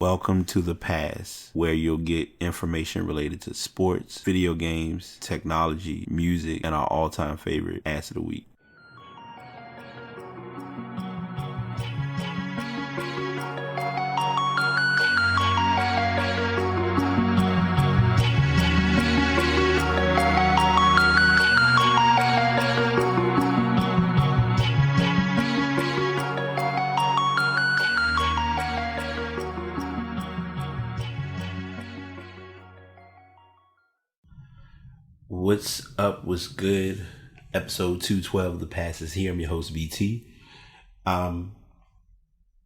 Welcome to the past, where you'll get information related to sports, video games, technology, music, and our all-time favorite ass of the week. What's up? What's good? Episode 212 of The Past is here. I'm your host, BT. I'm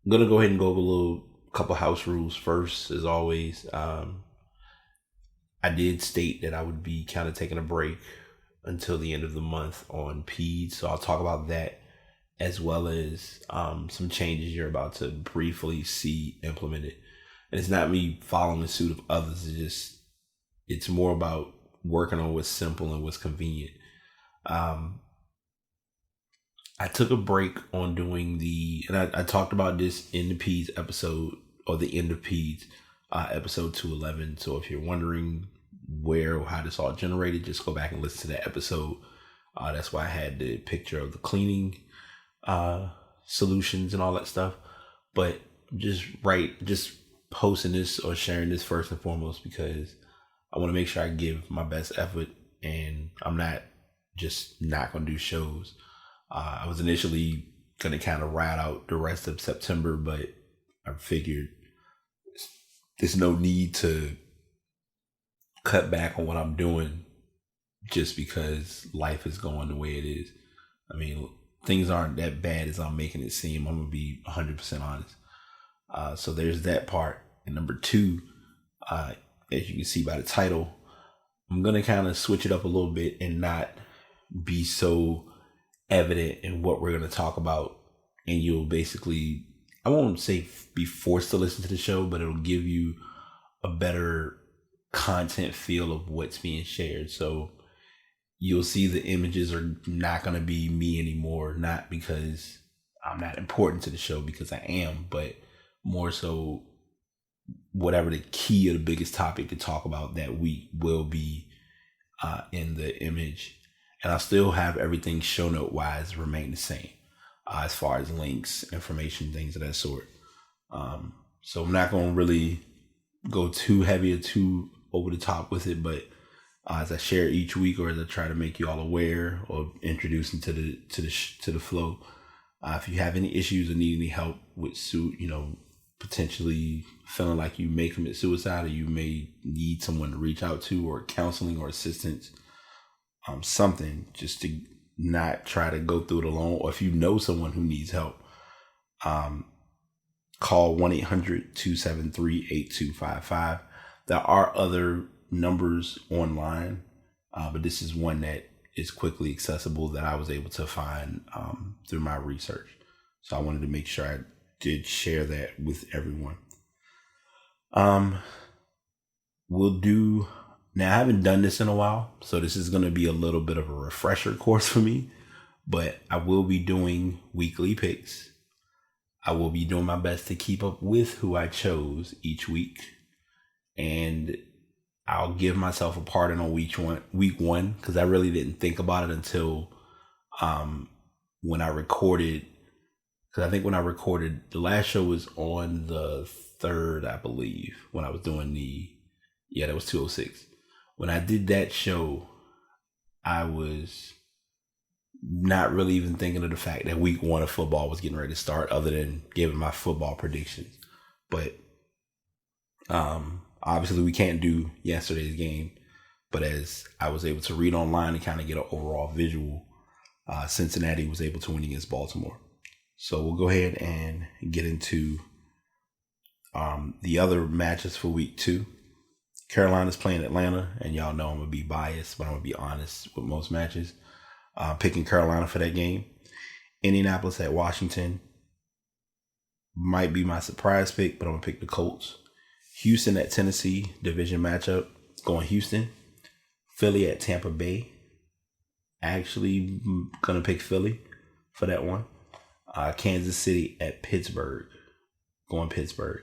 going to go ahead and go over a couple house rules first, as always. I did state that I would be kind of taking a break until the end of the month on PEDS, so I'll talk about that, as well as some changes you're about to briefly see implemented. And it's not me following the suit of others. It's more about working on what's simple and what's convenient. I took a break on doing and I talked about this in the PEDS episode, or the end of PEDS, episode 211. So if you're wondering where or how this all generated, just go back and listen to that episode. That's why I had the picture of the cleaning solutions and all that stuff. But just posting this or sharing this first and foremost because I want to make sure I give my best effort, and I'm not going to do shows. I was initially going to kind of ride out the rest of September, but I figured there's no need to cut back on what I'm doing just because life is going the way it is. I mean, things aren't that bad as I'm making it seem. I'm going to be 100% honest. So there's that part. And number two, as you can see by the title, I'm going to kind of switch it up a little bit and not be so evident in what we're going to talk about. And you'll basically, I won't say be forced to listen to the show, but it'll give you a better content feel of what's being shared. So you'll see the images are not going to be me anymore, not because I'm not important to the show, because I am, but more so whatever the key or the biggest topic to talk about that week will be in the image. And I'll still have everything show note wise remain the same as far as links, information, things of that sort. So I'm not going to really go too heavy or too over the top with it, but as I share each week, or as I try to make you all aware or introduce into the flow, if you have any issues or need any help with potentially feeling like you may commit suicide, or you may need someone to reach out to, or counseling or assistance, something, just to not try to go through it alone. Or if you know someone who needs help, call 1-800-273-8255. There are other numbers online, but this is one that is quickly accessible that I was able to find through my research. So I wanted to make sure I did share that with everyone. Now I haven't done this in a while, so this is going to be a little bit of a refresher course for me, but I will be doing weekly picks. I will be doing my best to keep up with who I chose each week, and I'll give myself a pardon on week one, because I really didn't think about it until when I recorded. Because I think when I recorded, the last show was on the 3rd, I believe, when I was doing that was 206. When I did that show, I was not really even thinking of the fact that week one of football was getting ready to start, other than giving my football predictions. But obviously we can't do yesterday's game, but as I was able to read online and kind of get an overall visual, Cincinnati was able to win against Baltimore. So we'll go ahead and get into the other matches for week 2. Carolina's playing Atlanta, and y'all know I'm going to be biased, but I'm going to be honest with most matches. Picking Carolina for that game. Indianapolis at Washington might be my surprise pick, but I'm going to pick the Colts. Houston at Tennessee, division matchup, going Houston. Philly at Tampa Bay. Actually going to pick Philly for that one. Kansas City at Pittsburgh, going Pittsburgh.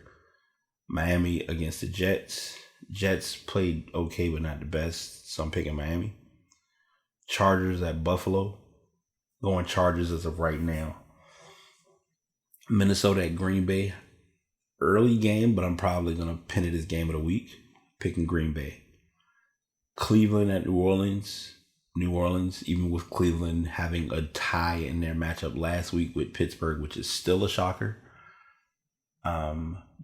Miami against the Jets. Jets played okay, but not the best, so I'm picking Miami. Chargers at Buffalo. Going Chargers as of right now. Minnesota at Green Bay. Early game, but I'm probably going to pin it as game of the week. Picking Green Bay. Cleveland at New Orleans. New Orleans, even with Cleveland having a tie in their matchup last week with Pittsburgh, which is still a shocker.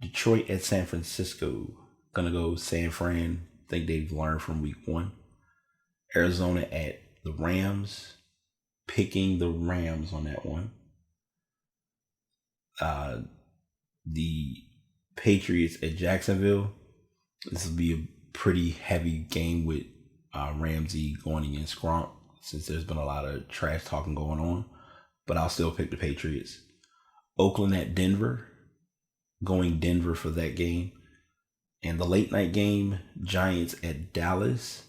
Detroit at San Francisco. Going to go San Fran. I think they've learned from week 1. Arizona at the Rams. Picking the Rams on that one. The Patriots at Jacksonville. This will be a pretty heavy game with Ramsey going against Gronk, since there's been a lot of trash talking going on. But I'll still pick the Patriots. Oakland at Denver. Going Denver for that game. And the late night game, Giants at Dallas.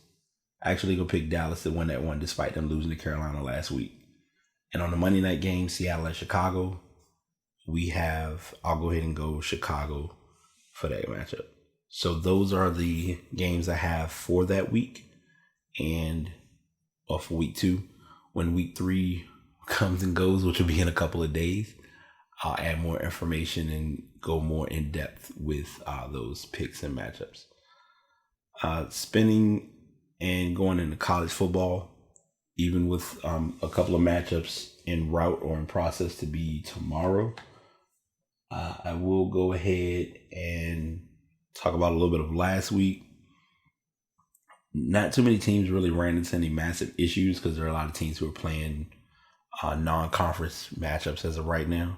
Actually go pick Dallas to win that one despite them losing to Carolina last week. And on the Monday night game, Seattle at Chicago, I'll go ahead and go Chicago for that matchup. So those are the games I have for that week and for week 2. When week 3 comes and goes, which will be in a couple of days, I'll add more information and go more in depth with those picks and matchups. Spinning and going into college football, even with a couple of matchups en route or in process to be tomorrow, I will go ahead and talk about a little bit of last week. Not too many teams really ran into any massive issues because there are a lot of teams who are playing non-conference matchups as of right now.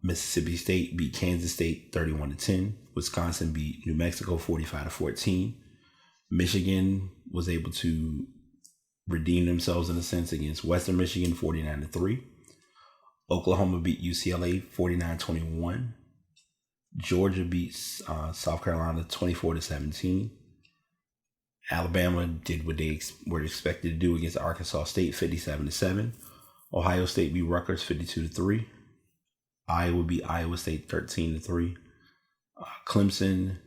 Mississippi State beat Kansas State 31-10. Wisconsin beat New Mexico 45-14. Michigan was able to redeem themselves in a sense against Western Michigan 49-3. Oklahoma beat UCLA 49-21. Georgia beats South Carolina 24-17. Alabama did what they were expected to do against Arkansas State 57-7. Ohio State beat Rutgers 52-3. Iowa beat Iowa State 13-3. Clemson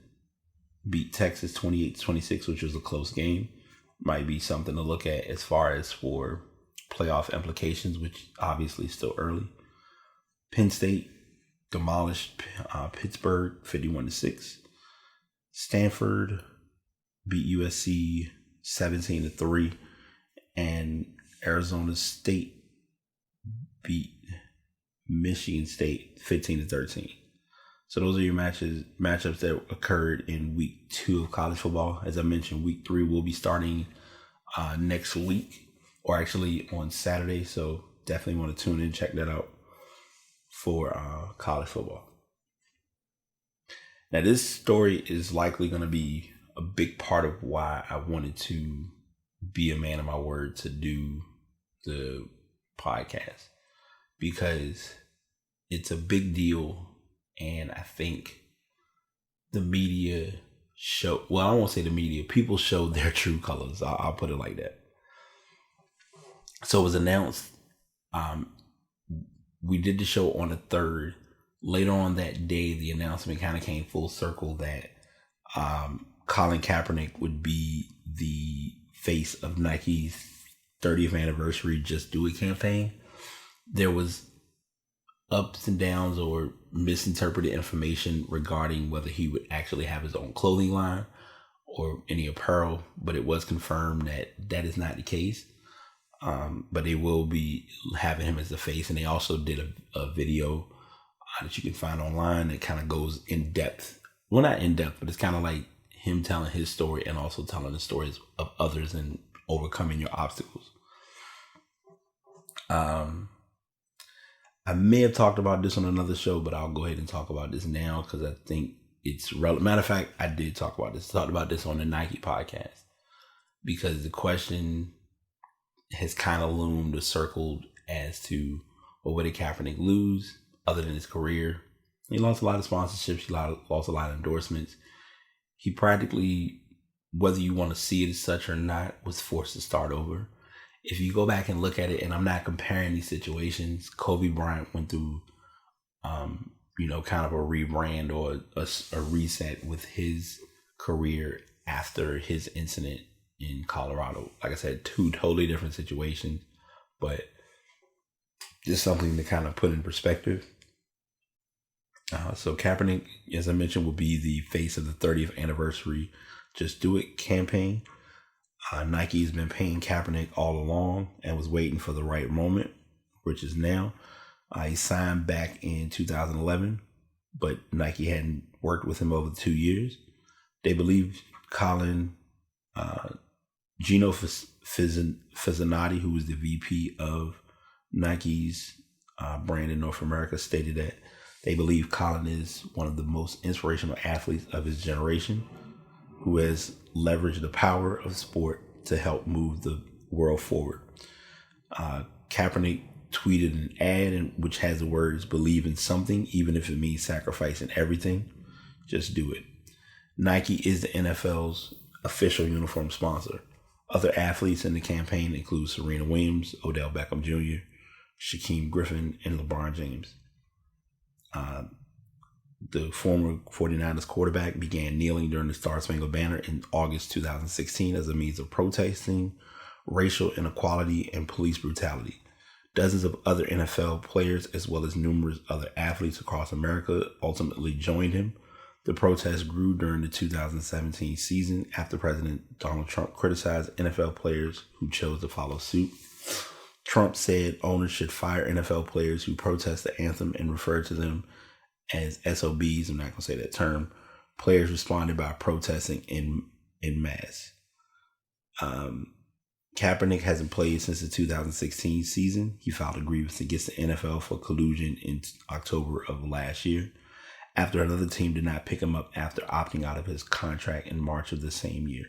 beat Texas 28-26, which was a close game. Might be something to look at as far as for playoff implications, which obviously is still early. Penn State demolished Pittsburgh 51-6. Stanford beat USC 17-3, and Arizona State beat Michigan State 15-13. So those are your matchups that occurred in week 2 of college football. As I mentioned, week 3 will be starting next week, or actually on Saturday. So definitely want to tune in, check that out for college football. Now, this story is likely going to be a big part of why I wanted to be a man of my word to do the podcast, because it's a big deal. And I think the media I don't want to say the media, people showed their true colors. I'll put it like that. So it was announced, we did the show on the 3rd. Later on that day, the announcement kind of came full circle that Colin Kaepernick would be the face of Nike's 30th anniversary Just Do It campaign. There was ups and downs or misinterpreted information regarding whether he would actually have his own clothing line or any apparel, but it was confirmed that that is not the case. But they will be having him as the face, and they also did a video that you can find online that kind of goes in depth. Well, not in depth, but it's kind of like him telling his story and also telling the stories of others and overcoming your obstacles. I may have talked about this on another show, but I'll go ahead and talk about this now because I think it's relevant. Matter of fact, I did talk about this. I talked about this on the Nike podcast because the question has kind of loomed or circled as to, well, what did Kaepernick lose other than his career? He lost a lot of sponsorships. He lost a lot of endorsements. He practically, whether you want to see it as such or not, was forced to start over. If you go back and look at it, and I'm not comparing these situations, Kobe Bryant went through kind of a rebrand or a reset with his career after his incident in Colorado. Like I said, two totally different situations, but just something to kind of put in perspective. So Kaepernick, as I mentioned, will be the face of the 30th anniversary Just Do It campaign. Nike's been paying Kaepernick all along and was waiting for the right moment, which is now. He signed back in 2011, but Nike hadn't worked with him over 2 years. They believe Gino Fizzanati, who was the VP of Nike's brand in North America, stated that they believe Colin is one of the most inspirational athletes of his generation, who has leveraged the power of sport to help move the world forward. Kaepernick tweeted an ad which has the words, "Believe in something, even if it means sacrificing everything. Just do it." Nike is the NFL's official uniform sponsor. Other athletes in the campaign include Serena Williams, Odell Beckham Jr., Shaquem Griffin, and LeBron James. The former 49ers quarterback began kneeling during the Star Spangled Banner in August 2016 as a means of protesting racial inequality and police brutality. Dozens of other NFL players, as well as numerous other athletes across America, ultimately joined him. The protest grew during the 2017 season after President Donald Trump criticized NFL players who chose to follow suit. Trump said owners should fire NFL players who protest the anthem and referred to them as SOBs. I'm not going to say that term. Players responded by protesting in mass. Kaepernick hasn't played since the 2016 season. He filed a grievance against the NFL for collusion in October of last year, after another team did not pick him up after opting out of his contract in March of the same year.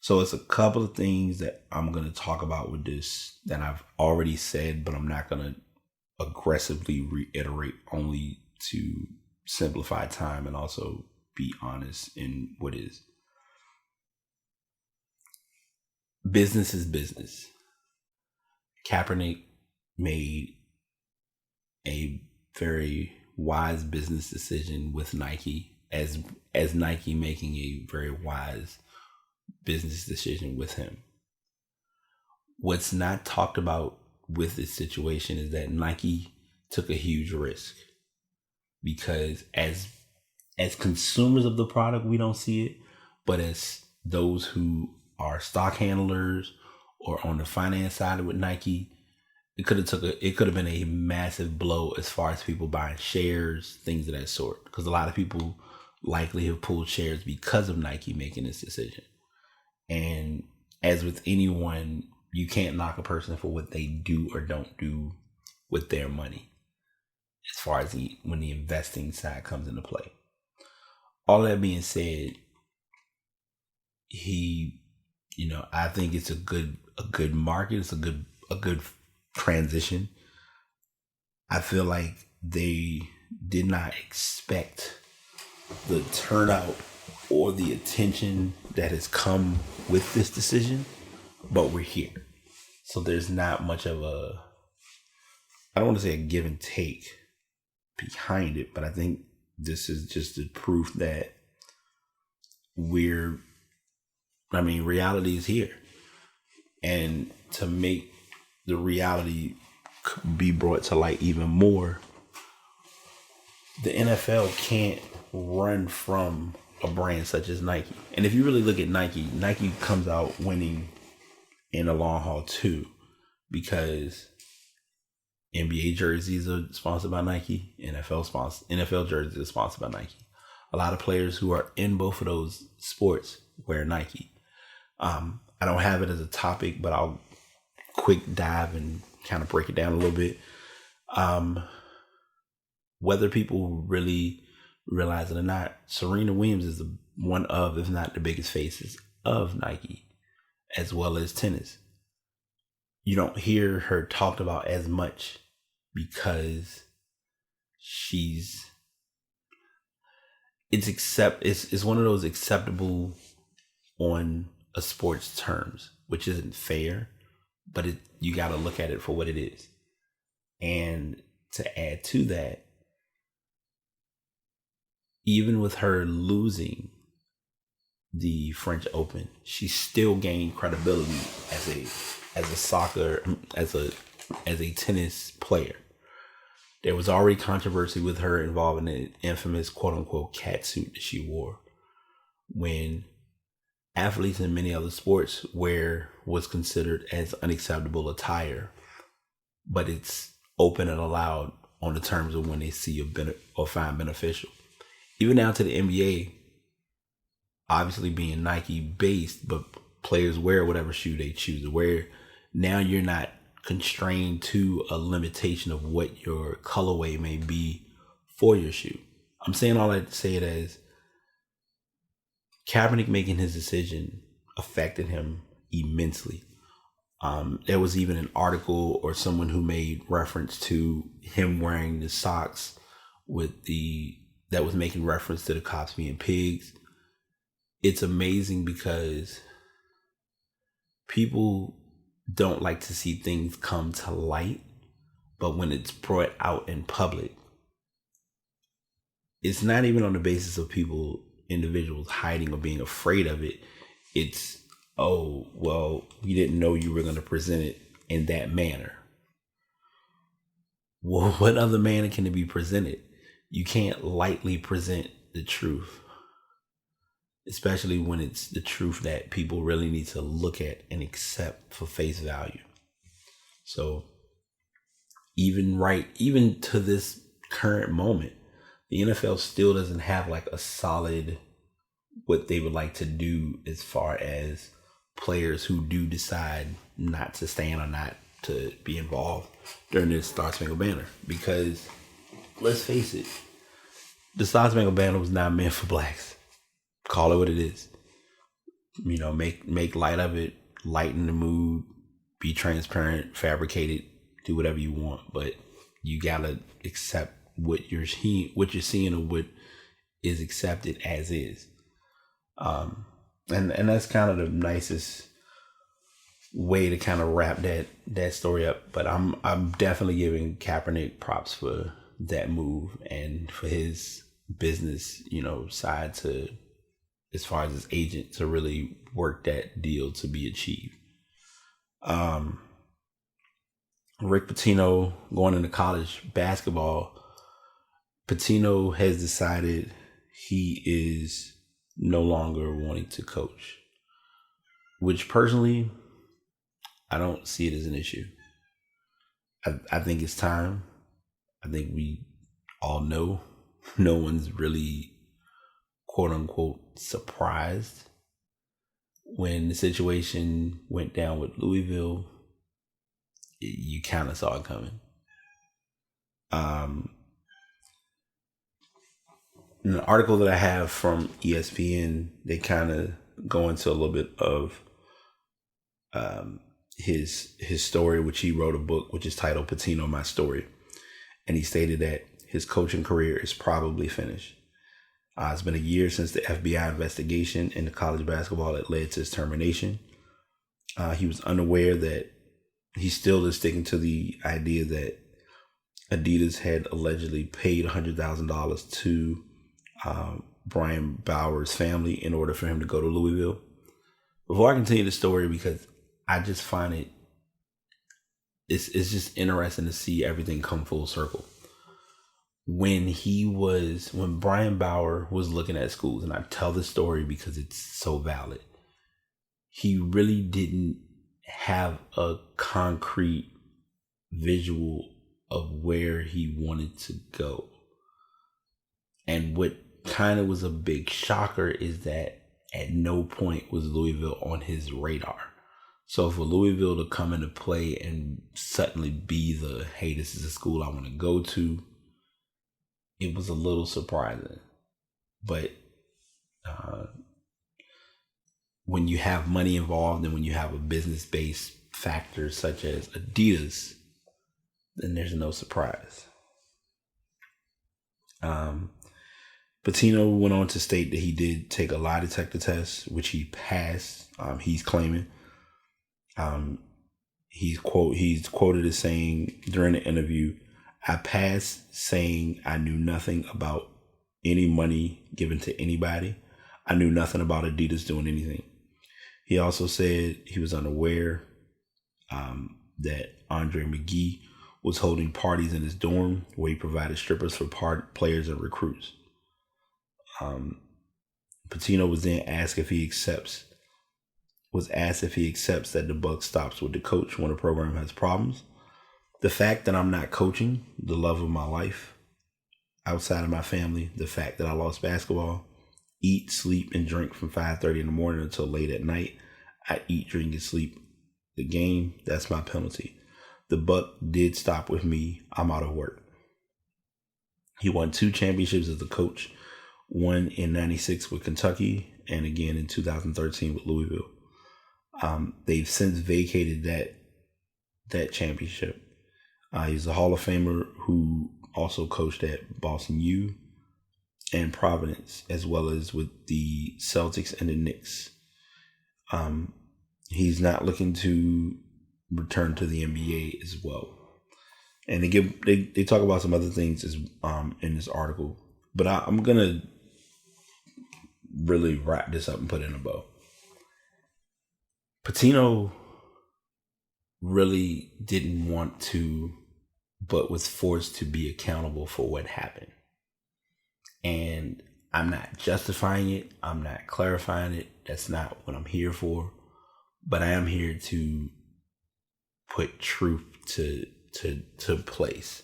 So it's a couple of things that I'm going to talk about with this that I've already said, but I'm not going to aggressively reiterate, only to simplify time and also be honest in what is. Business is business. Kaepernick made a very wise business decision with Nike, as Nike making a very wise business decision with him. What's not talked about with this situation is that Nike took a huge risk, because as consumers of the product, we don't see it, but as those who are stock handlers or on the finance side with Nike, it could have been a massive blow as far as people buying shares, things of that sort, because a lot of people likely have pulled shares because of Nike making this decision. And as with anyone, you can't knock a person for what they do or don't do with their money, as far as when the investing side comes into play. All that being said, I think it's a good market. It's a good transition. I feel like they did not expect the turnout or the attention that has come with this decision, but we're here. So there's not much of I don't want to say a give and take behind it, but I think this is just the proof that reality is here. And to make the reality be brought to light even more, the NFL can't run from a brand such as Nike. And if you really look at Nike comes out winning in the long haul too, because NBA jerseys are sponsored by Nike, NFL jerseys are sponsored by Nike. A lot of players who are in both of those sports wear Nike. I don't have it as a topic, but I'll quick dive and kind of break it down a little bit. Whether people really realize it or not, Serena Williams is one of, if not the biggest faces of Nike, as well as tennis. You don't hear her talked about as much because it's one of those acceptable on a sport's terms, which isn't fair, but you got to look at it for what it is. And to add to that, even with her losing the French Open, she still gained credibility as a soccer as a tennis player. There was already controversy with her involving the infamous quote unquote cat suit that she wore, when athletes in many other sports wear what's considered as unacceptable attire, but it's open and allowed on the terms of when they see or find beneficial. Even down to the NBA, obviously being Nike based, but players wear whatever shoe they choose to wear. Now you're not constrained to a limitation of what your colorway may be for your shoe. I'm saying all that to say it as Kaepernick making his decision affected him immensely. There was even an article or someone who made reference to him wearing the socks that was making reference to the cops being pigs. It's amazing because people don't like to see things come to light, but when it's brought out in public, it's not even on the basis of individuals hiding or being afraid of it. It's, oh, well, we didn't know you were going to present it in that manner. Well, what other manner can it be presented? You can't lightly present the truth, especially when it's the truth that people really need to look at and accept for face value. So even to this current moment, the NFL still doesn't have like a solid what they would like to do as far as players who do decide not to stand or not to be involved during this Star Spangled Banner. Because let's face it, the Star Spangled Banner was not meant for blacks. Call it what it is. You know, make light of it, lighten the mood, be transparent, fabricate it, do whatever you want, but you gotta accept what you're seeing or what is accepted as is. And that's kind of the nicest way to kind of wrap that story up. But I'm definitely giving Kaepernick props for that move and for his business, side to, as far as his agent, to really work that deal to be achieved. Rick Pitino going into college basketball. Pitino has decided he is no longer wanting to coach, which personally, I don't see it as an issue. I think it's time. I think we all know no one's really quote unquote surprised when the situation went down with Louisville. You kind of saw it coming. In an article that I have from ESPN, they kind of go into a little bit of his story, which he wrote a book, which is titled Pitino, My Story. And he stated that his coaching career is probably finished. It's been a year since the FBI investigation into college basketball that led to his termination. He was unaware that he still is sticking to the idea that Adidas had allegedly paid $100,000 to Brian Bauer's family in order for him to go to Louisville. Before I continue the story, because I just find it's just interesting to see everything come full circle. When Brian Bauer was looking at schools, and I tell this story because it's so valid, he really didn't have a concrete visual of where he wanted to go. And what kind of was a big shocker is that at no point was Louisville on his radar. So for Louisville to come into play and suddenly be hey, this is a school I want to go to, it was a little surprising. But when you have money involved and when you have a business-based factor such as Adidas, then there's no surprise. Pitino went on to state that he did take a lie detector test, which he passed. He's claiming. He's quoted as saying during the interview, "I passed saying I knew nothing about any money given to anybody. I knew nothing about Adidas doing anything. He also said he was unaware that Andre McGee was holding parties in his dorm where he provided strippers for players and recruits. Pitino was then asked if he accepts that the buck stops with the coach when the program has problems. The fact that I'm not coaching, the love of my life, outside of my family, the fact that I lost basketball, eat, sleep, and drink from 5:30 in the morning until late at night. I eat, drink, and sleep the game. That's my penalty. The buck did stop with me. I'm out of work. He won 2 championships as a coach, one in 96 with Kentucky and again in 2013 with Louisville. They've since vacated that championship. He's a Hall of Famer who also coached at Boston U and Providence, as well as with the Celtics and the Knicks. He's not looking to return to the NBA as well. And they talk about some other things as in this article, but I'm gonna really wrap this up and put it in a bow. Pitino really didn't want to, but was forced to be accountable for what happened. And I'm not justifying it. I'm not clarifying it. That's not what I'm here for. But I am here to put truth to place.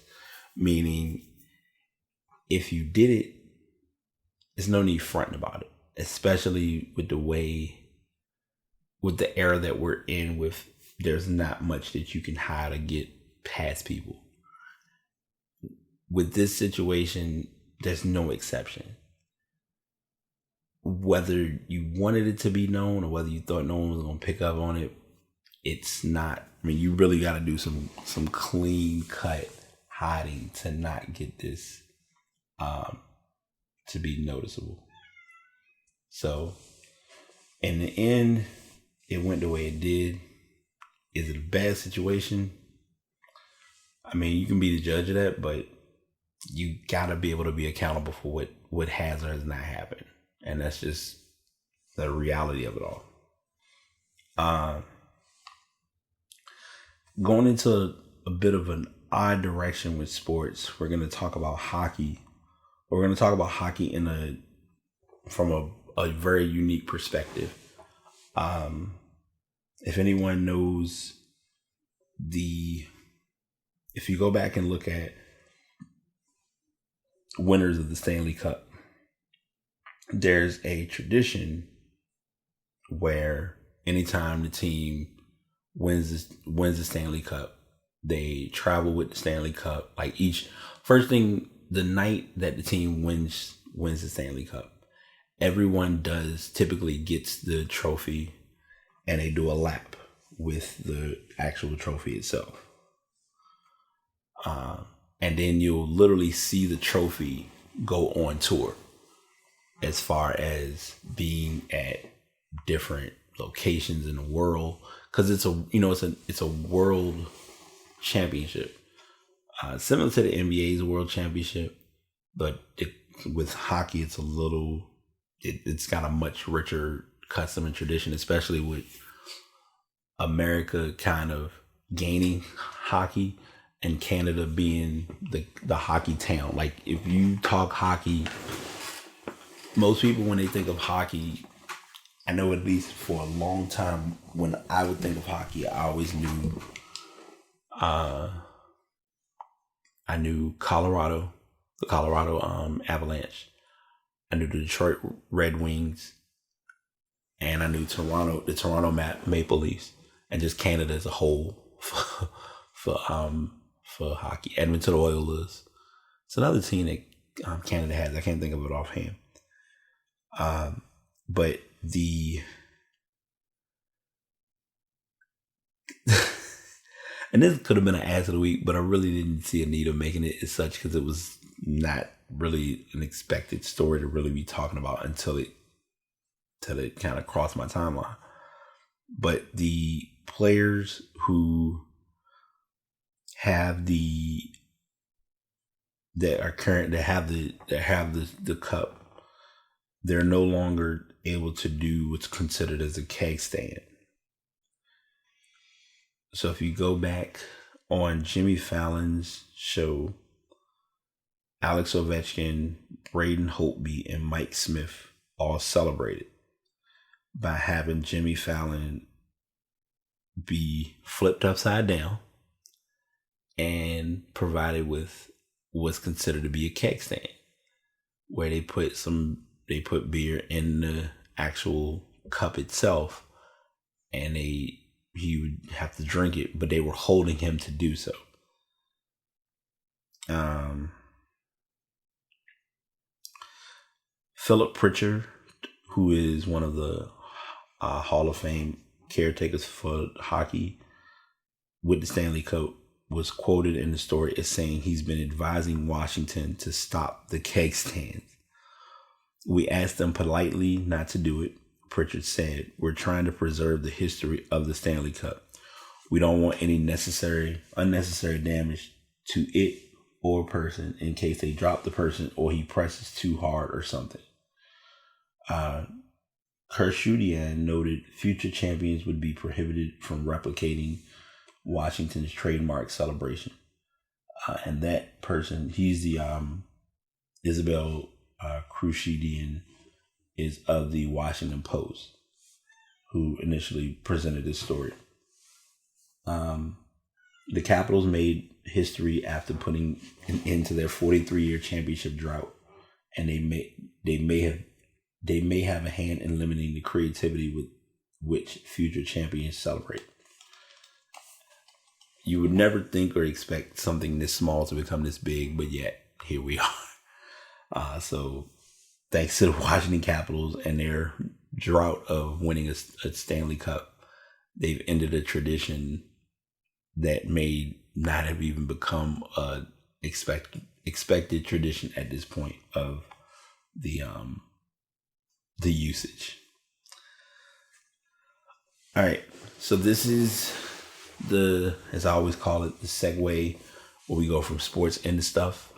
Meaning, if you did it, there's no need fronting about it. Especially with the era that we're in, with there's not much that you can hide to get past people. With this situation, there's no exception. Whether you wanted it to be known or whether you thought no one was going to pick up on it, it's not. I mean, you really got to do some clean cut hiding to not get this to be noticeable. So, in the end, it went the way it did. Is it a bad situation? I mean, you can be the judge of that, but you gotta be able to be accountable for what has or has not happened. And that's just the reality of it all. Going into a bit of an odd direction with sports, we're going to talk about hockey. We're going to talk about hockey from a very unique perspective. If anyone knows if you go back and look at winners of the Stanley Cup, there's a tradition where anytime the team wins the Stanley Cup, they travel with the Stanley Cup. Like first thing, the night that the team wins the Stanley Cup, everyone typically gets the trophy and they do a lap with the actual trophy itself. And then you'll literally see the trophy go on tour as far as being at different locations in the world, because it's a world championship, similar to the NBA's World Championship, but with hockey it's got a much richer custom and tradition, especially with America kind of gaining hockey and Canada being the hockey town. Like, if you talk hockey, most people, when they think of hockey, I know at least for a long time, when I would think of hockey, I always knew I knew Colorado, the Colorado Avalanche. I knew the Detroit Red Wings, and I knew the Toronto Maple Leafs, and just Canada as a whole for hockey. Edmonton Oilers. It's another team that Canada has. I can't think of it offhand. But and this could have been an ass of the week, but I really didn't see a need of making it as such, because it was not really an expected story to really be talking about until it kind of crossed my timeline. But the players who have the that are current that have the cup, they're no longer able to do what's considered as a keg stand. So if you go back on Jimmy Fallon's show, Alex Ovechkin, Braden Holtby, and Mike Smith all celebrated by having Jimmy Fallon be flipped upside down and provided with what's considered to be a keg stand, where they put beer in the actual cup itself, and he would have to drink it, but they were holding him to do so. Philip Pritchard, who is one of the Hall of Fame caretakers for hockey with the Stanley Cup, was quoted in the story as saying he's been advising Washington to stop the keg stands. We asked them politely not to do it. Pritchard said, "We're trying to preserve the history of the Stanley Cup. We don't want any unnecessary damage to it or a person in case they drop the person or he presses too hard or something." Kershudian noted future champions would be prohibited from replicating Washington's trademark celebration. And that person, he's the Isabel Kershudian, is of the Washington Post, who initially presented this story. The Capitals made history after putting an end to their 43-year championship drought, and they may have a hand in limiting the creativity with which future champions celebrate. You would never think or expect something this small to become this big, but yet here we are. So thanks to the Washington Capitals and their drought of winning a Stanley Cup, they've ended a tradition that may not have even become a expected tradition at this point of the usage. All right, so this is as I always call it, the segue where we go from sports into stuff.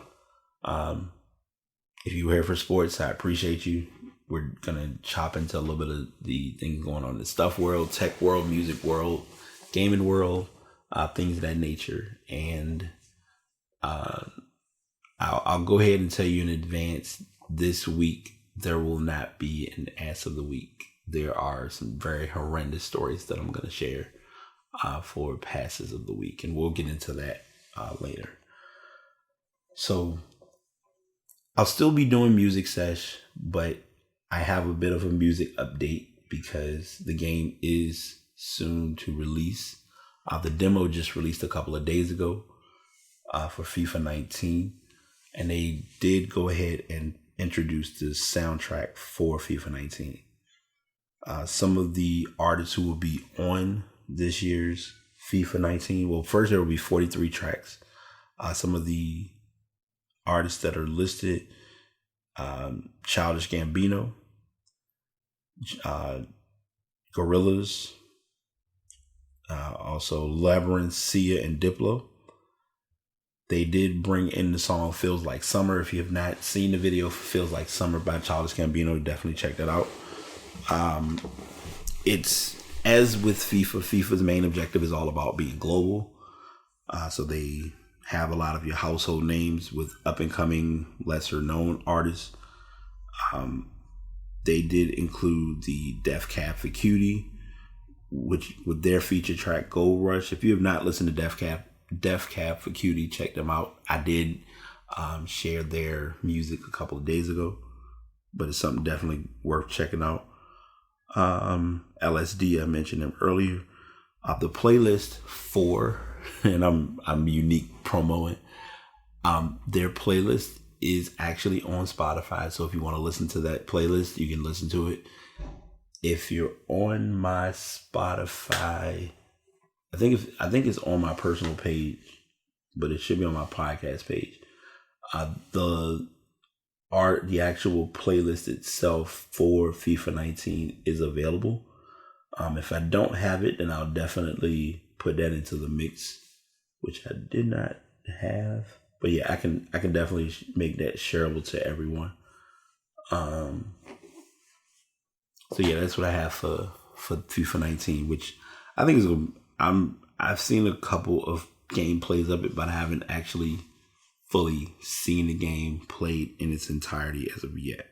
If you were here for sports, I appreciate you. We're gonna chop into a little bit of the things going on in the stuff world, tech world, music world, gaming world, things of that nature. And I'll go ahead and tell you in advance, this week there will not be an ass of the week. There are some very horrendous stories that I'm going to share for passes of the week, and we'll get into that later. So I'll still be doing music sesh, but I have a bit of a music update because the game is soon to release. The demo just released a couple of days ago for FIFA 19, and they did go ahead and introduce the soundtrack for FIFA 19. Some of the artists who will be on this year's FIFA 19, well, first there will be 43 tracks. Some of the artists that are listed: Childish Gambino, Gorillaz, also Labyrinth, Sia, and Diplo. They did bring in the song "Feels Like Summer." If you have not seen the video for "Feels Like Summer" by Childish Gambino, definitely check that out. It's, as with FIFA's main objective is all about being global. So they have a lot of your household names with up and coming, lesser known artists. They did include the Def Cab for Cutie, which with their feature track Gold Rush. If you have not listened to Def Cab for Cutie, check them out. I did share their music a couple of days ago, but it's something definitely worth checking out. LSD, I mentioned them earlier. The playlist for, and I'm unique promoing, their playlist is actually on Spotify. So if you want to listen to that playlist, you can listen to it. If you're on my Spotify, I think it's on my personal page, but it should be on my podcast page. The actual playlist itself for FIFA 19 is available. If I don't have it, then I'll definitely put that into the mix, which I did not have. But yeah, I can definitely make that shareable to everyone. So yeah, that's what I have for FIFA 19, which I think is I've seen a couple of gameplays of it, but I haven't actually fully seen the game played in its entirety as of yet.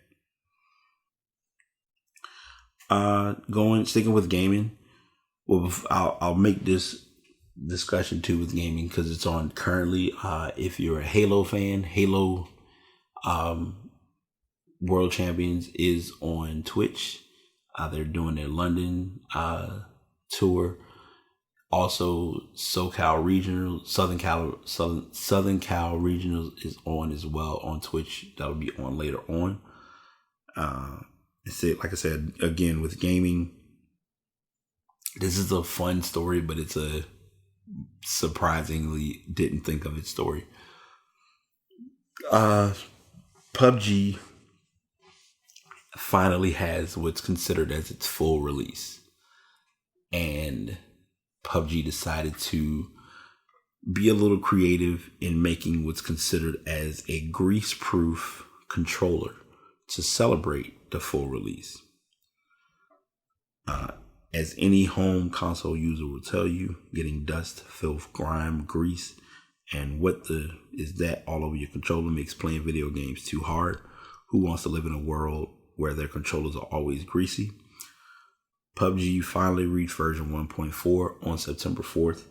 Sticking with gaming. Well, I'll make this discussion too with gaming because it's on currently. If you're a Halo fan, Halo World Champions is on Twitch. They're doing their London tour. Also, SoCal Regional, Southern Cal Regional is on as well on Twitch. That'll be on later on. Like I said, again with gaming, this is a fun story, but it's a surprisingly didn't think of it story. PUBG finally has what's considered as its full release, and PUBG decided to be a little creative in making what's considered as a grease-proof controller to celebrate the full release. As any home console user will tell you, getting dust, filth, grime, grease, and what is that all over your controller makes playing video games too hard. Who wants to live in a world where their controllers are always greasy? PUBG finally reached version 1.4 on September 4th.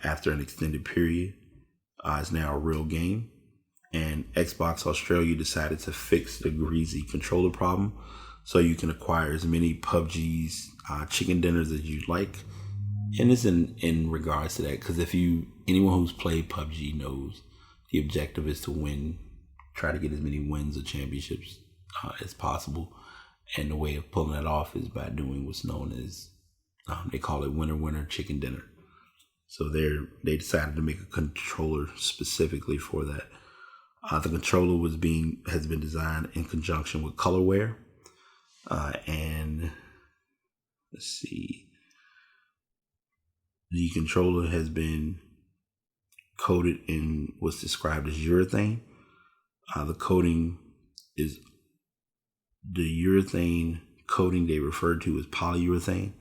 After an extended period, it's now a real game. And Xbox Australia decided to fix the greasy controller problem so you can acquire as many PUBG's chicken dinners as you'd like. And it's in regards to that, because anyone who's played PUBG knows the objective is to win, try to get as many wins or championships as possible. And the way of pulling that off is by doing what's known as, they call it winner chicken dinner. So they decided to make a controller specifically for that. The controller has been designed in conjunction with Colorware, and let's see, the controller has been coated in what's described as urethane. The urethane coating they refer to as polyurethane,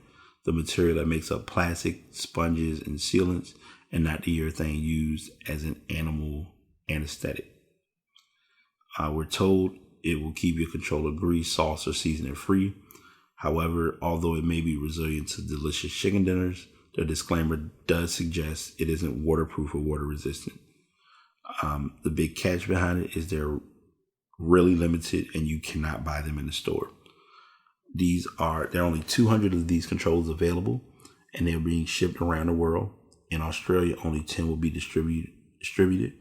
the material that makes up plastic, sponges, and sealants, and not the urethane used as an animal anesthetic. We're told it will keep your controller grease, sauce, or seasoning free. However, although it may be resilient to delicious chicken dinners, the disclaimer does suggest it isn't waterproof or water resistant. The big catch behind it is they're really limited and you cannot buy them in the store. There are only 200 of these controllers available, and they're being shipped around the world. In Australia, only 10 will be distributed.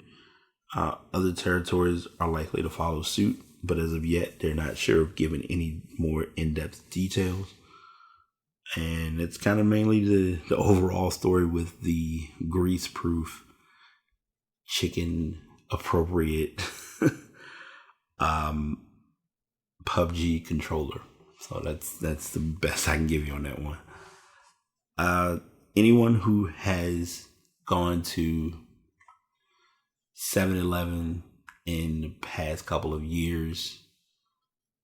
Other territories are likely to follow suit, but as of yet, they're not sure of giving any more in-depth details. And it's kind of mainly the overall story with the grease-proof, chicken-appropriate PUBG controller. So that's the best I can give you on that one. Anyone who has gone to 7-Eleven in the past couple of years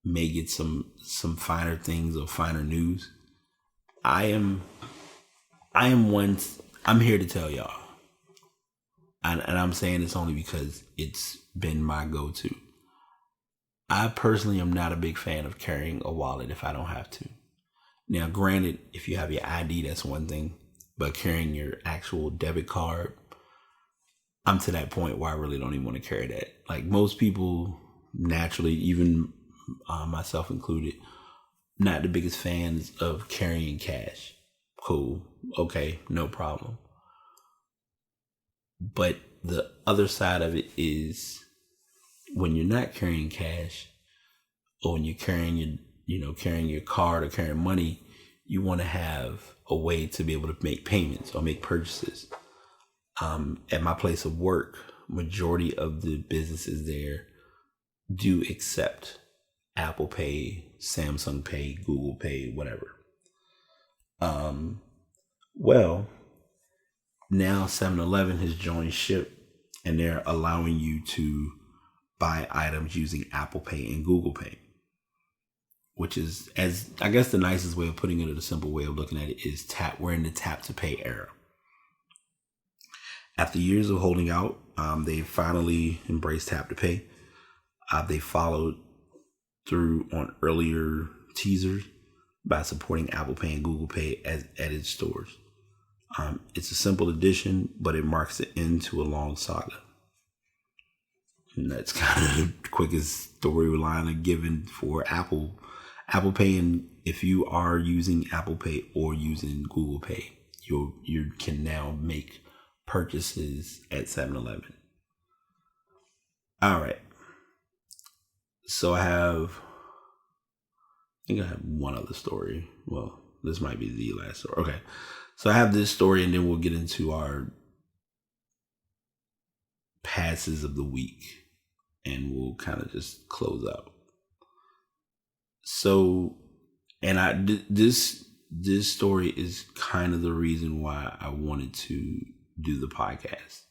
may get some finer things or finer news. I'm here to tell y'all, and I'm saying this only because it's been my go-to. I personally am not a big fan of carrying a wallet if I don't have to. Now, granted, if you have your ID, that's one thing, but carrying your actual debit card, I'm to that point where I really don't even want to carry that. Like most people, naturally, even myself included, not the biggest fans of carrying cash. Cool. Okay. No problem. But the other side of it is when you're not carrying cash, or when you're carrying your card or carrying money, you want to have a way to be able to make payments or make purchases. At my place of work, majority of the businesses there do accept Apple Pay, Samsung Pay, Google Pay, whatever. Well, now 7-Eleven has joined ship and they're allowing you to buy items using Apple Pay and Google Pay, which is, as I guess the nicest way of putting it, or the simple way of looking at it, is we're in the tap to pay era. After years of holding out, they finally embraced tap to pay. They followed through on earlier teasers by supporting Apple Pay and Google Pay at its stores. It's a simple addition, but it marks the end to a long saga. And that's kind of the quickest storyline I've given for Apple Pay. And if you are using Apple Pay or using Google Pay, you can now make purchases at 7-Eleven. All right. So I think I have one other story. Well, this might be the last story. Okay. So I have this story, and then we'll get into our passes of the week, and we'll kind of just close out. So, and this story is kind of the reason why I wanted to do the podcast,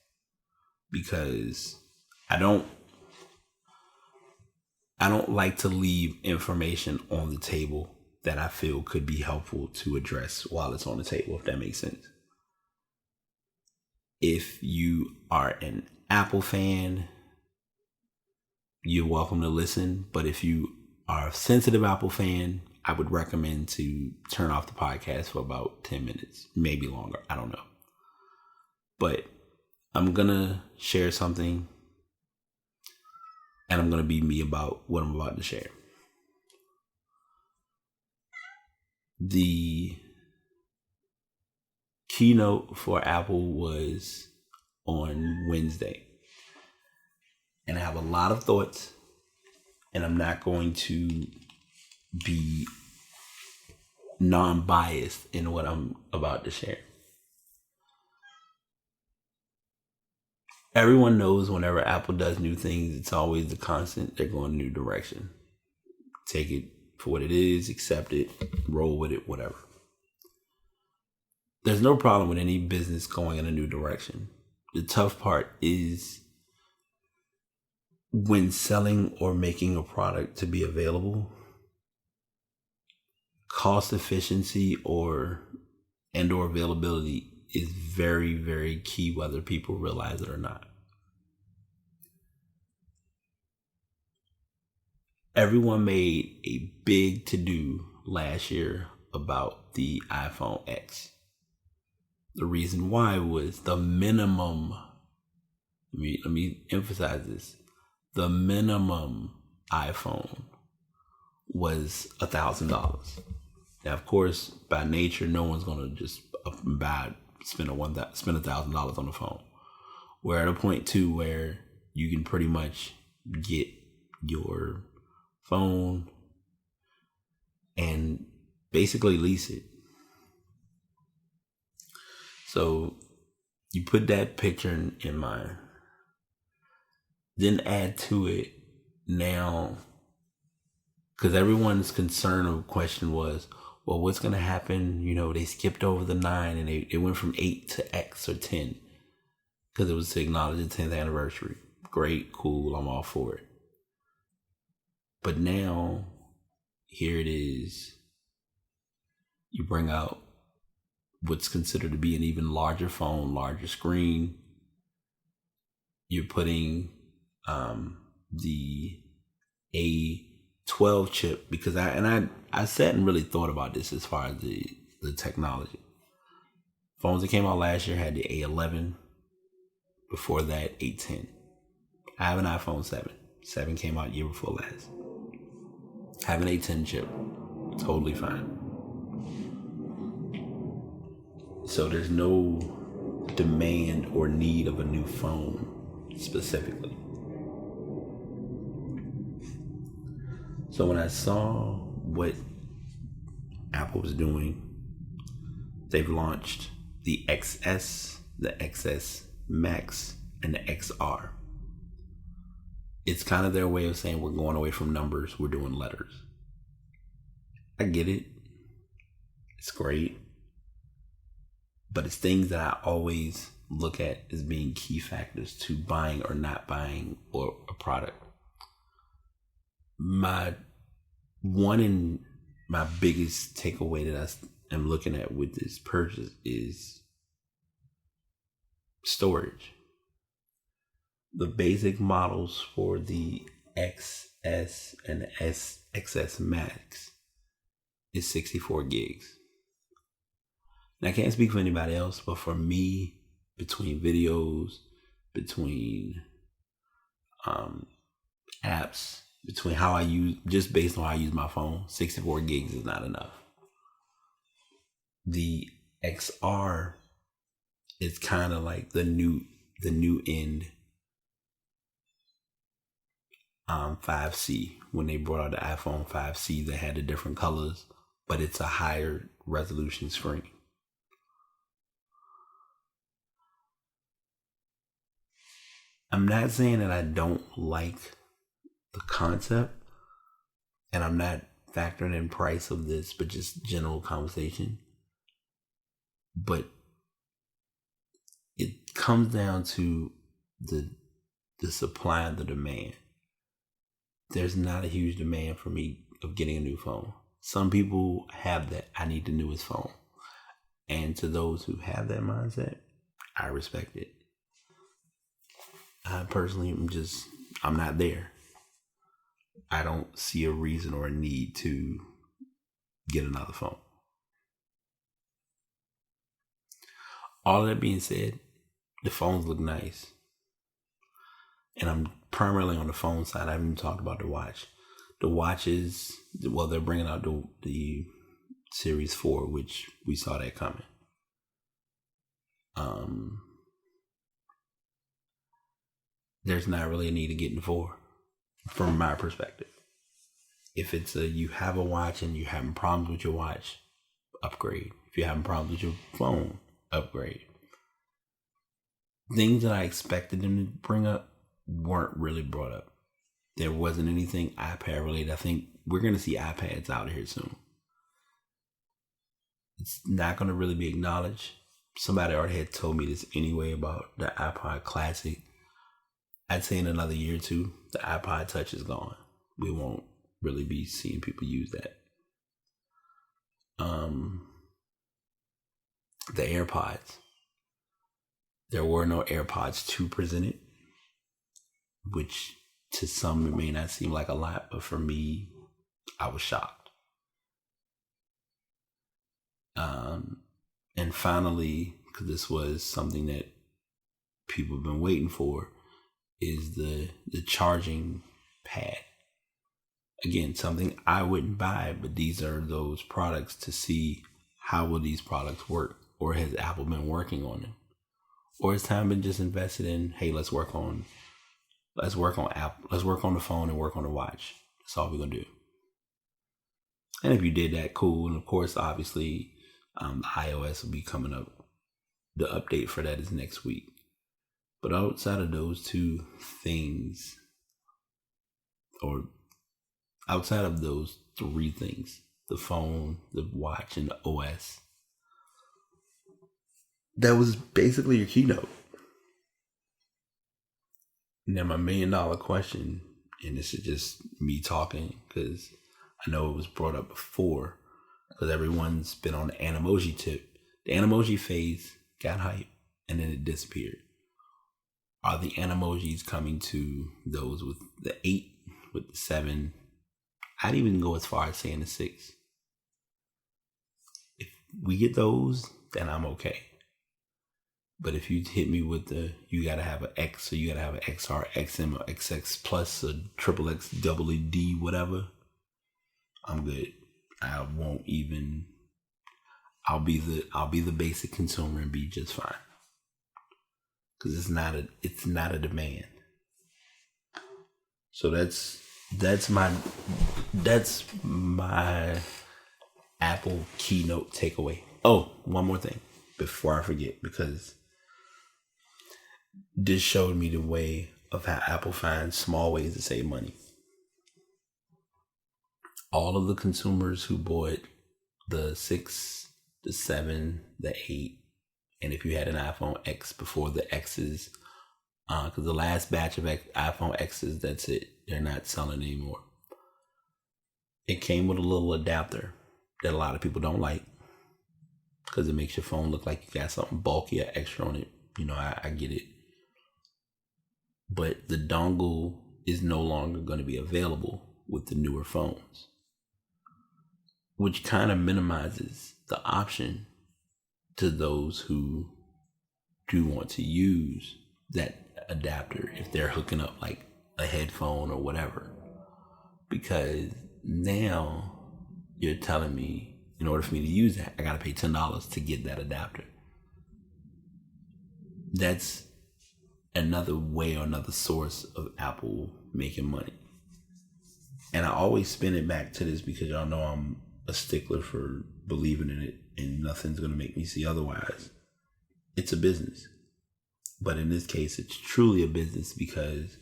because I don't like to leave information on the table that I feel could be helpful to address while it's on the table, if that makes sense. If you are an Apple fan, you're welcome to listen. But if you are a sensitive Apple fan, I would recommend to turn off the podcast for about 10 minutes, maybe longer. I don't know. But I'm going to share something, and I'm going to be me about what I'm about to share. The keynote for Apple was on Wednesday, and I have a lot of thoughts, and I'm not going to be non-biased in what I'm about to share. Everyone knows whenever Apple does new things, it's always the constant. They're going a new direction. Take it for what it is, accept it, roll with it, whatever. There's no problem with any business going in a new direction. The tough part is when selling or making a product to be available, cost efficiency or availability is very, very key, whether people realize it or not. Everyone made a big to-do last year about the iPhone X. The reason why was the minimum, let me emphasize this, the minimum iPhone was $1,000. Now, of course, by nature, no one's going to just spend $1,000 on the phone. We're at a point too where you can pretty much get your phone and basically lease it. So you put that picture in mind. Then add to it now, because everyone's concern or question was, well, what's going to happen? You know, they skipped over the 9 and it went from 8 to X or 10 because it was to acknowledge the 10th anniversary. Great, cool, I'm all for it. But now, here it is. You bring out what's considered to be an even larger phone, larger screen. You're putting the A12 chip, because I sat and really thought about this as far as the technology. Phones that came out last year had the A11. Before that, A10. I have an iPhone 7. 7 came out year before last. I have an A10 chip. Totally fine. So there's no demand or need of a new phone specifically. So when I saw what Apple was doing, they've launched the XS, the XS Max, and the XR. It's kind of their way of saying we're going away from numbers, we're doing letters. I get it. It's great. But it's things that I always look at as being key factors to buying or not buying or a product. My biggest takeaway that I am looking at with this purchase is storage. The basic models for the XS and the XS Max is 64 gigs. Now, I can't speak for anybody else, but for me, between videos, between apps, between how I use, just based on how I use my phone, 64 gigs is not enough. The XR is kind of like the new end 5C. When they brought out the iPhone 5C, they had the different colors, but it's a higher resolution screen. I'm not saying that I don't like the concept, and I'm not factoring in price of this, but just general conversation. But it comes down to the supply and the demand. There's not a huge demand for me of getting a new phone. Some people have that. I need the newest phone. And to those who have that mindset, I respect it. I personally I'm not there. I don't see a reason or a need to get another phone. All of that being said, the phones look nice. And I'm primarily on the phone side. I haven't even talked about the watch. The watches, well, they're bringing out the Series 4, which we saw that coming. There's not really a need to get in the 4, from my perspective. If it's you have a watch and you're having problems with your watch, upgrade. If you're having problems with your phone, upgrade. Things that I expected them to bring up weren't really brought up. There wasn't anything iPad related. I think we're going to see iPads out here soon. It's not going to really be acknowledged. Somebody already had told me this anyway about the iPod Classic. I'd say in another year or two, the iPod Touch is gone. We won't really be seeing people use that. The AirPods. There were no AirPods 2 presented, which to some it may not seem like a lot, but for me, I was shocked. And finally, because this was something that people have been waiting for, is the charging pad. Again, something I wouldn't buy, but these are those products to see how will these products work, or has Apple been working on them, or has time been just invested in? Hey, let's work on Apple, let's work on the phone and work on the watch. That's all we're gonna do. And if you did that, cool. And of course, obviously, iOS will be coming up. The update for that is next week. But outside of those two things, or outside of those three things, the phone, the watch, and the OS, that was basically your keynote. Now, my $1 million question, and this is just me talking because I know it was brought up before, because everyone's been on the Animoji tip. The Animoji phase got hype and then it disappeared. Are the Animojis coming to those with the 8, with the 7? I'd even go as far as saying the 6. If we get those, then I'm okay. But if you hit me with you gotta have an X, or you gotta have an XR, XM, or XX plus, or triple X, double D, whatever, I'm good. I won't even. I'll be the basic consumer and be just fine. Because it's not a demand. So that's my Apple keynote takeaway. Oh, one more thing before I forget, because this showed me the way of how Apple finds small ways to save money. All of the consumers who bought the 6, the 7, the 8, And if you had an iPhone X before the X's, because the last batch of iPhone X's, that's it. They're not selling anymore. It came with a little adapter that a lot of people don't like because it makes your phone look like you got something bulky or extra on it. I get it. But the dongle is no longer going to be available with the newer phones, which kind of minimizes the option to those who do want to use that adapter if they're hooking up like a headphone or whatever. Because now you're telling me in order for me to use that, I got to pay $10 to get that adapter. That's another way or another source of Apple making money. And I always spin it back to this because y'all know I'm a stickler for believing in it and nothing's going to make me see otherwise. It's a business. But in this case, it's truly a business because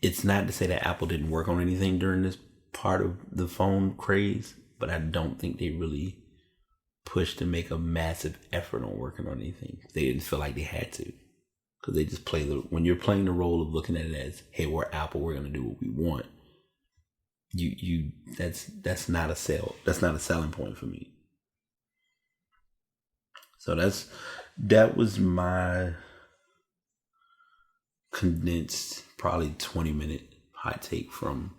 it's not to say that Apple didn't work on anything during this part of the phone craze, but I don't think they really pushed to make a massive effort on working on anything. They didn't feel like they had to, because they just when you're playing the role of looking at it as, hey, we're Apple, we're going to do what we want. That's not a sale. That's not a selling point for me. So that was my condensed, probably 20-minute hot take from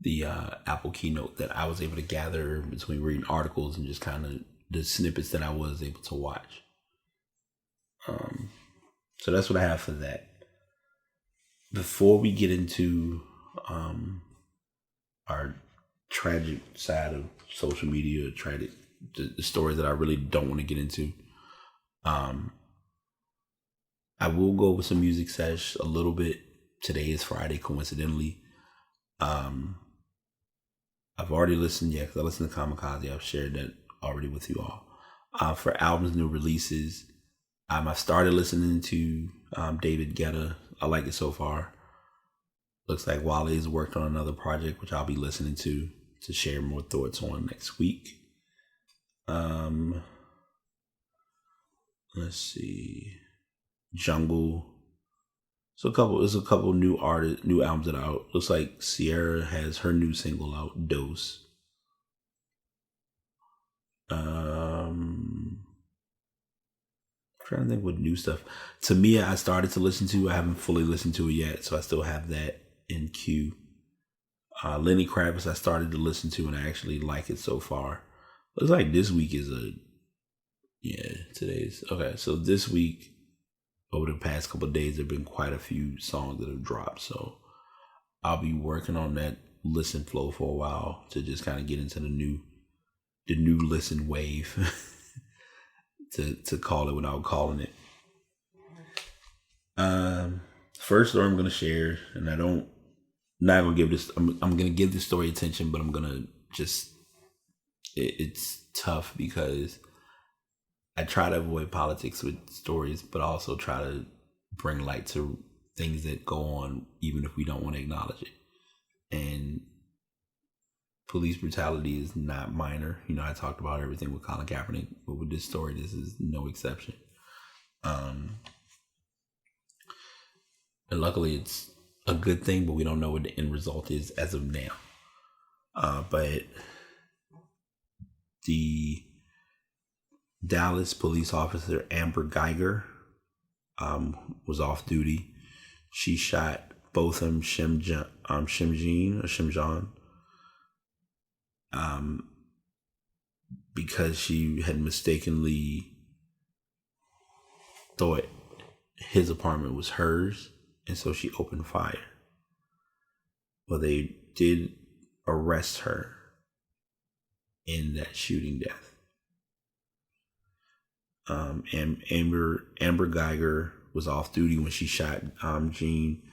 the Apple keynote that I was able to gather between reading articles and just kind of the snippets that I was able to watch. So that's what I have for that. Before we get into our tragic side of social media, the stories that I really don't want to get into, I will go over some music sesh a little bit. Today is Friday, coincidentally. I've already listened, because I listened to Kamikaze. I've shared that already with you all. For albums, new releases, I started listening to David Guetta. I like it so far. Looks like Wale's worked on another project, which I'll be listening to share more thoughts on next week. Let's see. Jungle. There's a couple new albums that are out. Looks like Sierra has her new single out, Dose. I'm trying to think what new stuff. Tamia, I started to listen to. I haven't fully listened to it yet, so I still have that in queue. Lenny Kravitz, I started to listen to, and I actually like it so far. Looks like this week is today's okay. So this week, over the past couple of days, there have been quite a few songs that have dropped. So I'll be working on that listen flow for a while to just kind of get into the new listen wave to call it without calling it. First story I'm going to share, and I'm not going to give this, I'm going to give this story attention, but I'm going to just, it's tough because I try to avoid politics with stories, but also try to bring light to things that go on, even if we don't want to acknowledge it. And police brutality is not minor. I talked about everything with Colin Kaepernick, but with this story, this is no exception. And luckily, it's a good thing, but we don't know what the end result is as of now. But the Dallas police officer Amber Geiger was off duty. She shot both of them, Shimjan, because she had mistakenly thought his apartment was hers, and so she opened fire. Well, they did arrest her in that shooting death. And Amber Geiger was off duty when she shot John,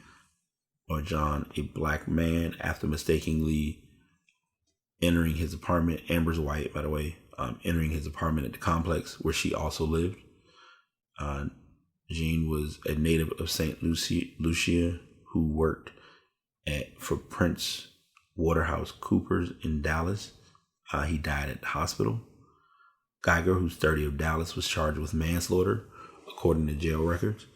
a black man, after mistakenly entering his apartment. Amber's white, by the way. Entering his apartment at the complex where she also lived. Jean was a native of St. Lucia who worked for Prince Waterhouse Coopers in Dallas. He died at the hospital. Geiger, who's 30, of Dallas, was charged with manslaughter, according to jail records.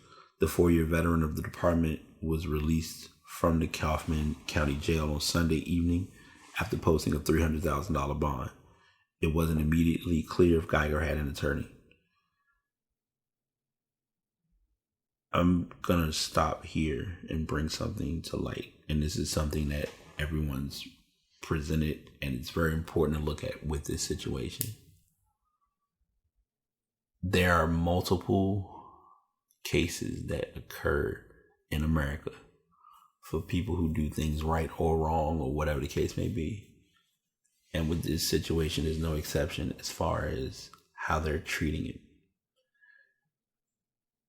The 4-year veteran of the department was released from the Kaufman County Jail on Sunday evening after posting a $300,000 bond. It wasn't immediately clear if Geiger had an attorney. I'm going to stop here and bring something to light. And this is something that everyone's presented, and it's very important to look at with this situation. There are multiple cases that occur in America for people who do things right or wrong or whatever the case may be. And with this situation, there's no exception as far as how they're treating it.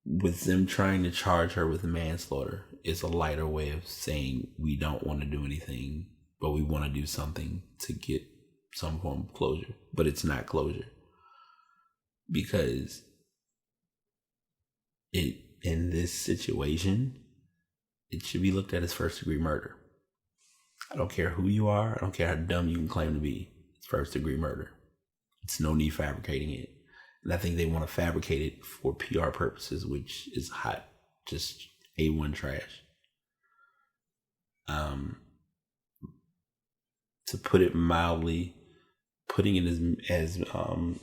With them trying to charge her with manslaughter, it's a lighter way of saying we don't want to do anything, but we want to do something to get some form of closure. But it's not closure, because in this situation, it should be looked at as first-degree murder. I don't care who you are. I don't care how dumb you can claim to be. It's first-degree murder. It's no need fabricating it. And I think they want to fabricate it for PR purposes, which is hot, just A1 trash. To put it mildly, putting it as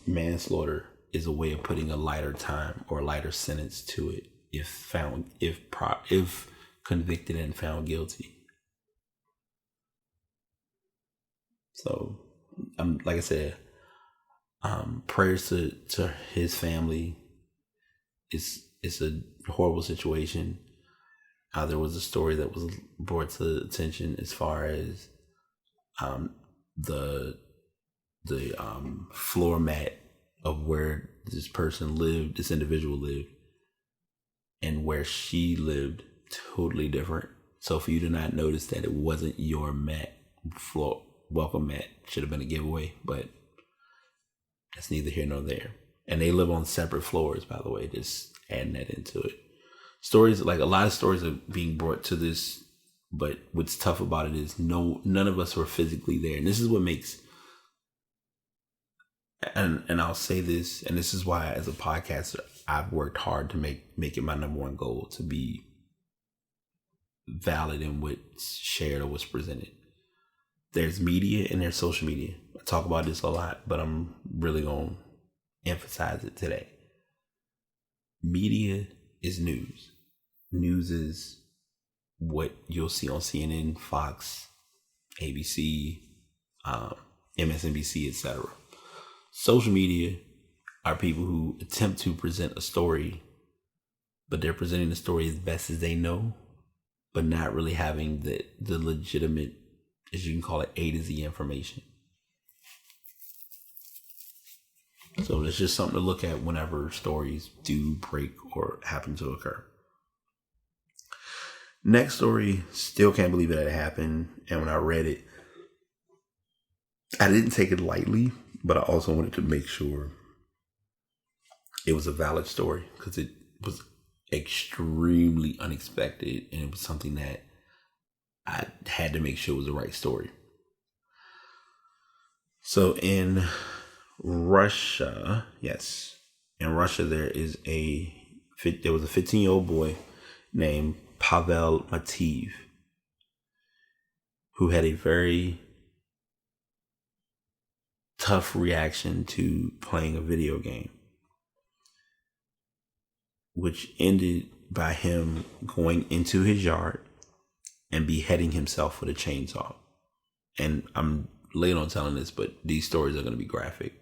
manslaughter is a way of putting a lighter time or a lighter sentence to it if convicted and found guilty. So, like I said, prayers to his family. It's a horrible situation. There was a story that was brought to attention as far as the floor mat of where this individual lived, and where she lived, totally different. So for you to not notice that it wasn't your welcome mat should have been a giveaway, but that's neither here nor there. And they live on separate floors, by the way, just adding that into it. Stories, like a lot of stories are being brought to this, but what's tough about it is none of us were physically there. And this is what makes, and I'll say this, and this is why as a podcaster, I've worked hard to make it my number one goal to be valid in what's shared or what's presented. There's media and there's social media. I talk about this a lot, but I'm really going to emphasize it today. Media is news. News is what you'll see on CNN, Fox, ABC, MSNBC, etc. Social media are people who attempt to present a story, but they're presenting the story as best as they know, but not really having the legitimate, as you can call it, A to Z information. So it's just something to look at whenever stories do break or happen to occur. Next story, still can't believe that it happened. And when I read it, I didn't take it lightly, but I also wanted to make sure it was a valid story, because it was extremely unexpected, and it was something that I had to make sure was the right story. So in Russia, there was a 15-year-old boy named Pavel Matveev who had a very tough reaction to playing a video game, which ended by him going into his yard and beheading himself with a chainsaw. And I'm late on telling this, but these stories are going to be graphic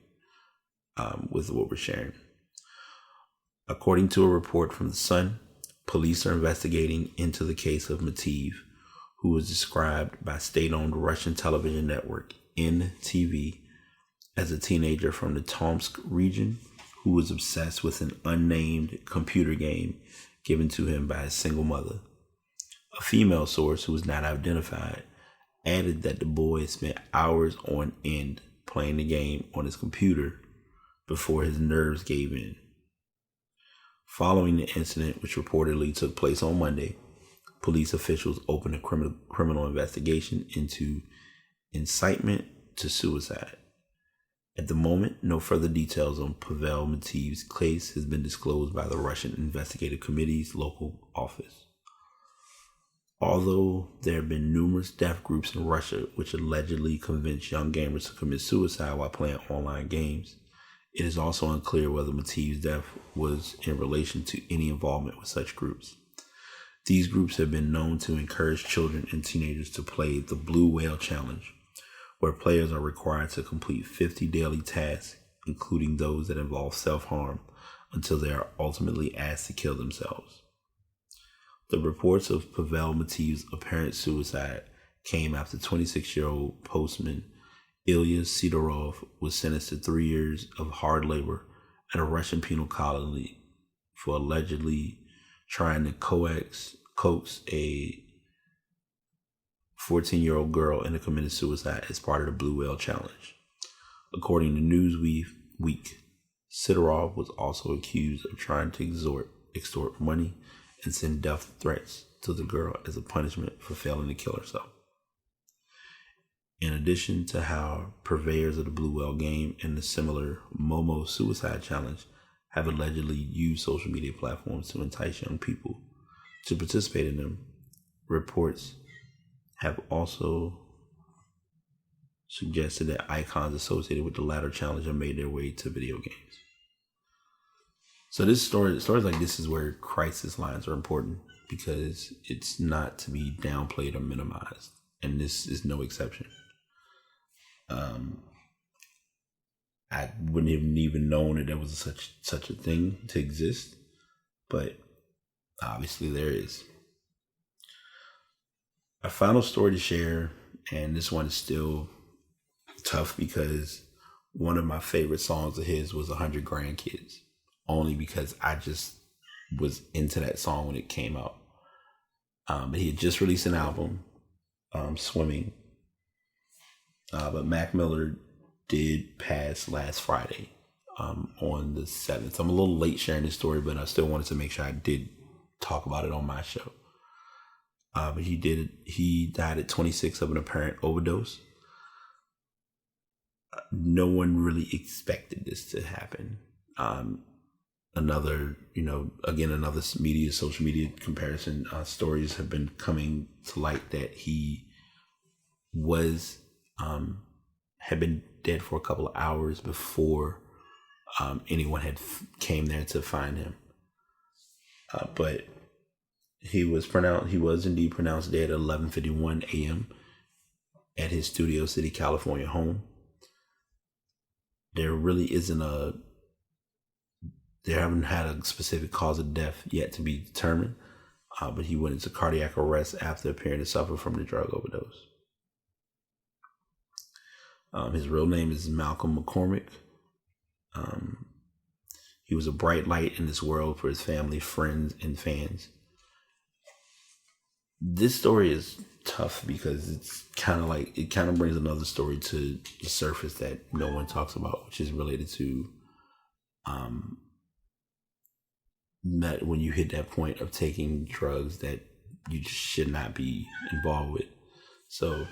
with what we're sharing. According to a report from The Sun, police are investigating into the case of Matveev, who was described by state-owned Russian television network NTV as a teenager from the Tomsk region who was obsessed with an unnamed computer game given to him by his single mother. A female source who was not identified added that the boy spent hours on end playing the game on his computer before his nerves gave in. Following the incident, which reportedly took place on Monday, police officials opened a criminal investigation into incitement to suicide. At the moment, no further details on Pavel Matviev's case has been disclosed by the Russian Investigative Committee's local office. Although there have been numerous deaf groups in Russia which allegedly convince young gamers to commit suicide while playing online games, it is also unclear whether Matviev's death was in relation to any involvement with such groups. These groups have been known to encourage children and teenagers to play the Blue Whale Challenge, where players are required to complete 50 daily tasks, including those that involve self-harm, until they are ultimately asked to kill themselves. The reports of Pavel Matviev's apparent suicide came after 26-year-old postman Ilya Sidorov was sentenced to 3 years of hard labor at a Russian penal colony for allegedly trying to coax a 14-year-old girl into committing suicide as part of the Blue Whale Challenge. According to Newsweek, Sidorov was also accused of trying to extort money and send death threats to the girl as a punishment for failing to kill herself. In addition to how purveyors of the Blue Whale game and the similar Momo Suicide Challenge have allegedly used social media platforms to entice young people to participate in them, reports have also suggested that icons associated with the latter challenge have made their way to video games. So stories like this is where crisis lines are important, because it's not to be downplayed or minimized, and this is no exception. I wouldn't have even known that there was such a thing to exist, but obviously there is. A final story to share, and this one is still tough because one of my favorite songs of his was 100 Grandkids, only because I just was into that song when it came out. But he had just released an album, Swimming. But Mac Miller did pass last Friday on the 7th. I'm a little late sharing this story, but I still wanted to make sure I did talk about it on my show. But he died at 26 of an apparent overdose. No one really expected this to happen. Another social media comparison, stories have been coming to light that he had been dead for a couple of hours before anyone had came there to find him. But he was indeed pronounced dead at 11:51 a.m. at his Studio City, California home. There really they haven't had a specific cause of death yet to be determined, but he went into cardiac arrest after appearing to suffer from the drug overdose. His real name is Malcolm McCormick. He was a bright light in this world for his family, friends, and fans. This story is tough because it kind of brings another story to the surface that no one talks about, which is related to that when you hit that point of taking drugs that you just should not be involved with. So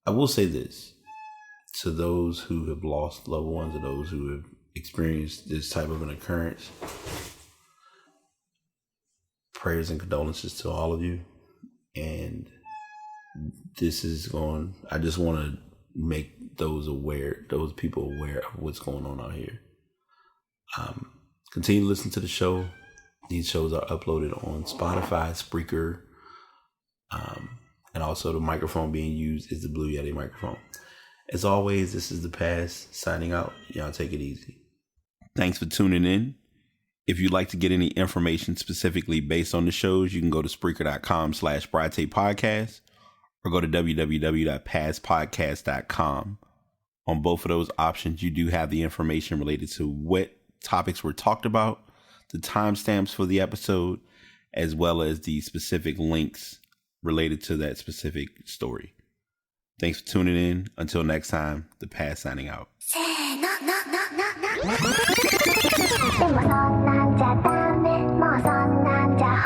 I will say this to those who have lost loved ones or those who have experienced this type of an occurrence. Prayers and condolences to all of you. And I just want to make those people aware of what's going on out here. Continue to listen to the show. These shows are uploaded on Spotify, Spreaker, and also the microphone being used is the Blue Yeti microphone. As always, this is The Pass signing out. Y'all take it easy. Thanks for tuning in. If you'd like to get any information specifically based on the shows, you can go to Spreaker.com/BriTapePodcast or go to www.passpodcast.com. On both of those options, you do have the information related to what topics were talked about, the timestamps for the episode, as well as the specific links related to that specific story. Thanks for tuning in. Until next time, The Pass signing out. でもそんなんじゃダメ、もうそんなんじゃ